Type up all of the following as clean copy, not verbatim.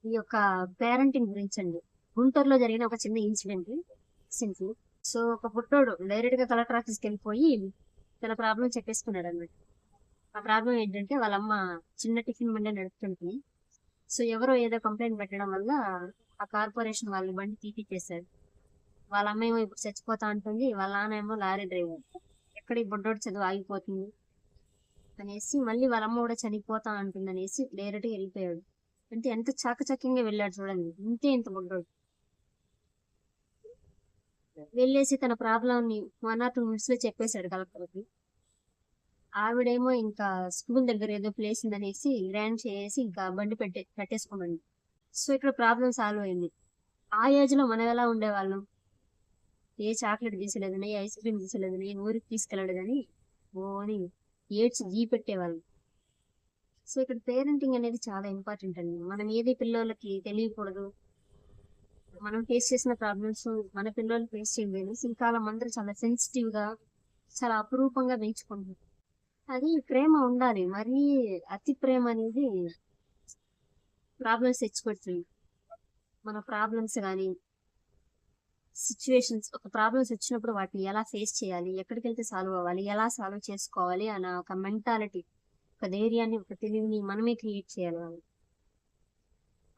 ఈ యొక్క పేరెంటింగ్ గురించి అండి. గుంటూరులో జరిగిన ఒక చిన్న ఇన్సిడెంట్ రీసెంట్లీ. సో ఒక పుట్టోడు డైరెక్ట్ గా కలెక్టర్ ఆఫీస్కి వెళ్ళిపోయి తన ప్రాబ్లం చెప్పేసుకున్నాడు అన్నమాట. ఆ ప్రాబ్లం ఏంటంటే వాళ్ళ అమ్మ చిన్న టిఫిన్ బండి నడుపుతుంటుంది. సో ఎవరో ఏదో కంప్లైంట్ పెట్టడం వల్ల ఆ కార్పొరేషన్ వాళ్ళు బండి తీపిచ్చేశారు. వాళ్ళ అమ్మ ఏమో ఇప్పుడు చచ్చిపోతా ఉంటుంది, వాళ్ళ నాన్న ఏమో లారీ డ్రైవర్. ఎక్కడ ఈ బుడ్డోడు చదువు ఆగిపోతుంది అనేసి మళ్ళీ వాళ్ళ అమ్మ కూడా చనిపోతా అంటుంది అనేసి డైరెక్ట్ గా వెళ్ళిపోయాడు. అంటే ఎంత చాకచక్యంగా వెళ్ళాడు చూడండి, ఇంతే ఇంత బుడ్డోడు. వెళ్ళేసి తన ప్రాబ్లం ని 1 or 2 minutes లో చెప్పేశాడు కలెక్టర్కి. ఆవిడేమో ఇంకా స్కూల్ దగ్గర ఏదో ప్లేస్ ఉందనేసి గ్రాండ్ చేసి ఇంకా బండి పెట్టేసుకున్నాడు. సో ఇక్కడ ప్రాబ్లం సాల్వ్ అయింది. ఆ ఏజ్ లో మనం ఎలా ఉండేవాళ్ళం? ఏ చాక్లెట్ తీసలేదని, ఏ ఐస్ క్రీమ్ తీసలేదని, ఊరికి తీసుకెళ్ళలేదని ఓని ఏడ్చి గీ పెట్టేవాళ్ళం. సో ఇక్కడ పేరెంటింగ్ అనేది చాలా ఇంపార్టెంట్ అండి. మనం ఏది పిల్లలకి తెలియకూడదు, మనం ఫేస్ చేసిన ప్రాబ్లమ్స్ మన పిల్లలు ఫేస్ చేయలేదు. శ్రీకాలం అందరూ చాలా సెన్సిటివ్ గా, చాలా అపురూపంగా పెంచుకుంటారు. అది ప్రేమ ఉండాలి, మరీ అతి ప్రేమ అనేది ప్రాబ్లమ్స్ తెచ్చిపెడుతుంది. మన ప్రాబ్లమ్స్ కానీ సిచ్యువేషన్స్, ఒక ప్రాబ్లమ్స్ వచ్చినప్పుడు వాటిని ఎలా ఫేస్ చేయాలి, ఎక్కడికి వెళ్తే సాల్వ్ అవ్వాలి, ఎలా సాల్వ్ చేసుకోవాలి అన్న ఒక మెంటాలిటీ, ఒక ధైర్యాన్ని, ఒక తెలివిని మనమే క్రియేట్ చేయాలి వాళ్ళు.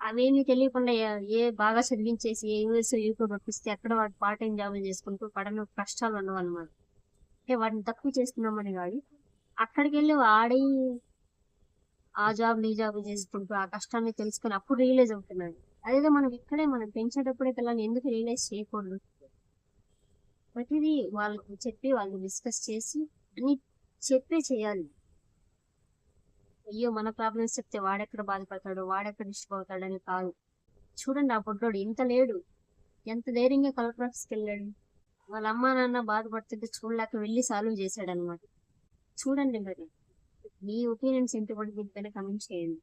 అవేమీ తెలియకుండా ఏ బాగా చదివించేసి ఏ యూఎస్ యూకే పంపిస్తే అక్కడ వాడు పార్ట్ టైం జాబులు చేసుకుంటూ పడన కష్టాలు ఉండవు అనమాట. అంటే వాటిని తక్కువ చేస్తున్నామని కాదు, అక్కడికి వెళ్ళి వాడి ఆ జాబ్ ఈ జాబ్ చేసుకుంటూ ఆ కష్టాన్ని తెలుసుకుని అప్పుడు రియలైజ్ అవుతున్నాడు. అదేదో మనం ఇక్కడే మనం పెంచేటప్పుడే పిల్లల్ని ఎందుకు రియలైజ్ చేయకూడదు? ప్రతిదీ వాళ్ళకి చెప్పి వాళ్ళు డిస్కస్ చేసి అన్ని చెప్పే చేయాలి. అయ్యో మన ప్రాబ్లమ్స్ చెప్తే వాడెక్కడ బాధపడతాడు, వాడెక్కడ డిస్టర్బ్ అవుతాడని కాదు. చూడండి ఆ పొట్టోడు ఇంత లేడు, ఎంత ధైర్యంగా కలెక్టర్ ఆఫీస్కి వెళ్ళాడు. వాళ్ళ అమ్మా నాన్న బాధపడుతుంటే చూడలేక వెళ్ళి సాల్వ్ చేశాడు అనమాట. చూడండి మరి, మీ ఒపీనియన్స్ ఏంటి కూడా దీనిపైన కమెంట్ చేయండి.